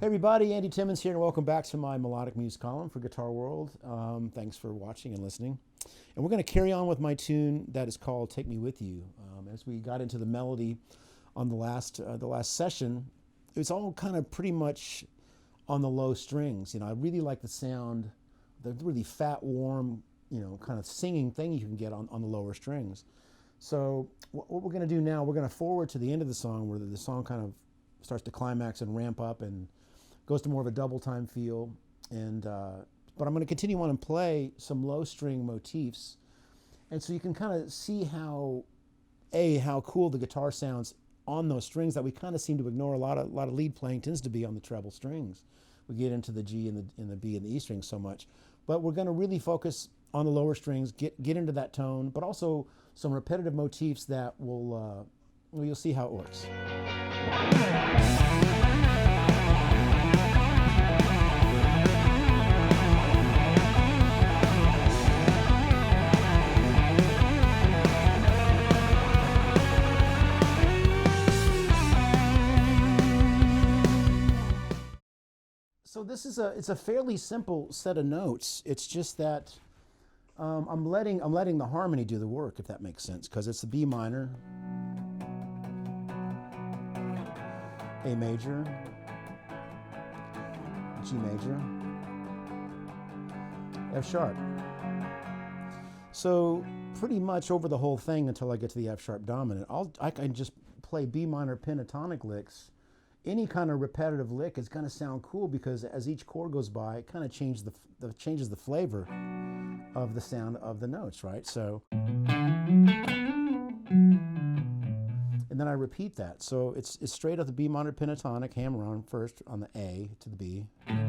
Hey everybody, Andy Timmons here, and welcome back to my Melodic Muse column for Guitar World. Thanks for watching and listening. And we're going to carry on with my tune that is called "Take Me With You." As we got into the melody on the last session, it was all kind of pretty much on the low strings. You know, I really like the sound, the really fat, warm, kind of singing thing you can get on the lower strings. So what we're going to do now, we're going to forward to the end of the song where the song kind of starts to climax and ramp up and goes to more of a double time feel. But I'm going to continue on and play some low string motifs, and so you can kind of see how cool the guitar sounds on those strings that we kind of seem to ignore. A lot of lead playing tends to be on the treble strings. We get into the G and the B and the E strings so much, but we're going to really focus on the lower strings, get into that tone, but also some repetitive motifs that will you'll see how it works. So this is it's a fairly simple set of notes. It's just that I'm letting the harmony do the work, if that makes sense, because it's the B minor, A major, G major, F sharp. So pretty much over the whole thing until I get to the F sharp dominant, I can just play B minor pentatonic licks. Any kind of repetitive lick is going to sound cool because as each chord goes by, it kind of changes the flavor of the sound of the notes, right? So, and then I repeat that. So it's straight up the B minor pentatonic, hammer on first on the A to the B. And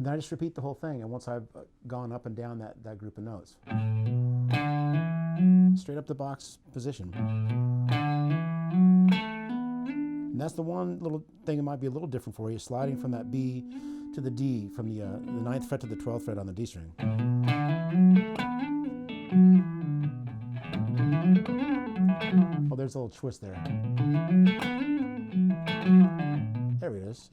then I just repeat the whole thing, and once I've gone up and down that group of notes. Straight up the box position. And that's the one little thing that might be a little different for you, sliding from that B to the D, from the 9th fret to the 12th fret on the D string. Oh, there's a little twist there. There it is.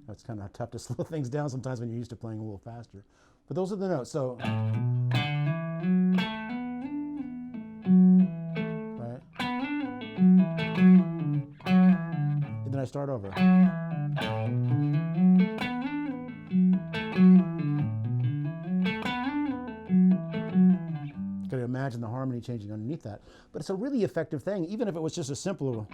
It's kind of tough to slow things down sometimes when you're used to playing a little faster. But those are the notes. So, right? And then I start over. Got to imagine the harmony changing underneath that. But it's a really effective thing, even if it was just a simple.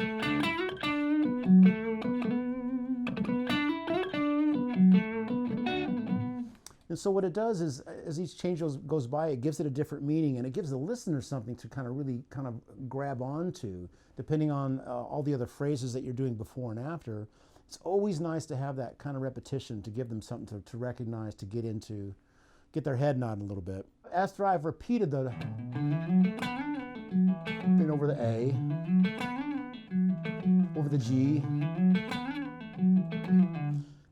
And so what it does is, as each change goes by, it gives it a different meaning, and it gives the listener something to kind of really kind of grab onto, depending on all the other phrases that you're doing before and after. It's always nice to have that kind of repetition to give them something to recognize, to get into, get their head nodding a little bit. After I've repeated the thing over the A, over the G,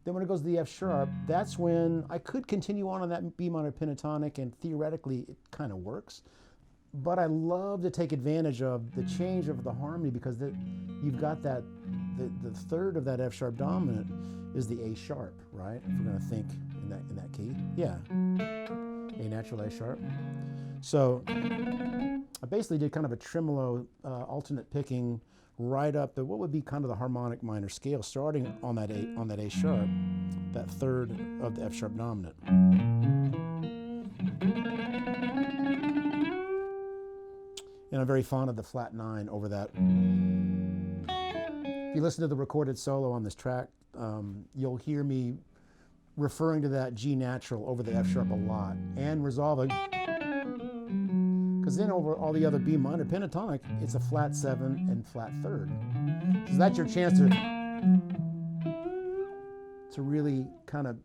then when it goes to the F sharp, that's when I could continue on that B minor pentatonic, and theoretically it kind of works. But I love to take advantage of the change of the harmony, because you've got that, the third of that F sharp dominant is the A sharp, right? If we're going to think in that key. Yeah. A natural A sharp. So I basically did kind of a tremolo alternate picking right up the what would be kind of the harmonic minor scale, starting on that A sharp, that third of the F sharp dominant. And I'm very fond of the flat 9 over that. If you listen to the recorded solo on this track, you'll hear me referring to that G natural over the F sharp a lot, and resolving. Because then over all the other B minor pentatonic, it's a flat 7 and flat 3rd. So that's your chance to really kind of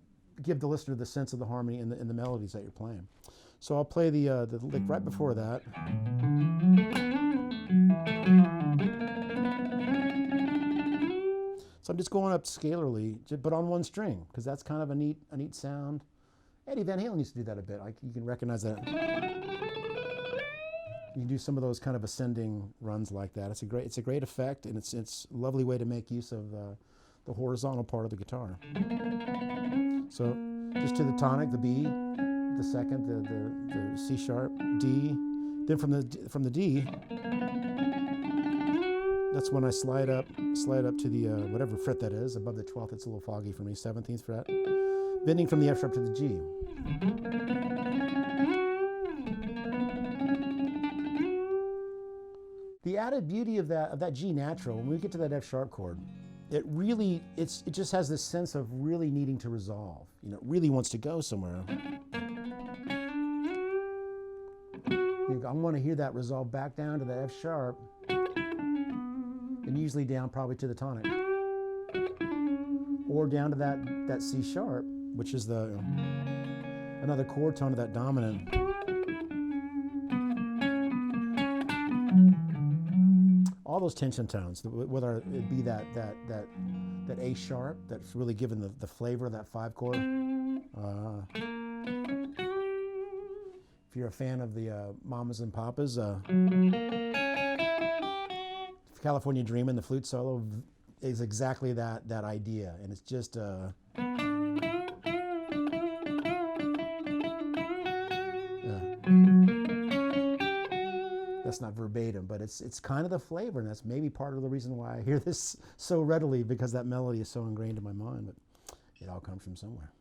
give the listener the sense of the harmony in the melodies that you're playing. So I'll play the lick right before that. So I'm just going up scalarly, but on one string, because that's kind of a neat sound. Eddie Van Halen used to do that a bit. You can recognize that. You can do some of those kind of ascending runs like that. It's a great effect, and it's a lovely way to make use of the horizontal part of the guitar. So just to the tonic, the B, the second, the C sharp, D. Then from the D, that's when I slide up to the whatever fret that is above the 12th. It's a little foggy for me. 17th fret, bending from the F sharp to the G. The added beauty of that G natural, when we get to that F sharp chord, it just has this sense of really needing to resolve. You know, it really wants to go somewhere. I want to hear that resolve back down to the F sharp, and usually down probably to the tonic, or down to that C sharp, which is another chord tone of that dominant. All those tension tones, whether it be that A sharp that's really given the flavor of that 5 chord. If you're a fan of the Mamas and Papas, California Dreamin', the flute solo is exactly that idea, and it's just that's not verbatim, but it's kind of the flavor, and that's maybe part of the reason why I hear this so readily, because that melody is so ingrained in my mind. But it all comes from somewhere.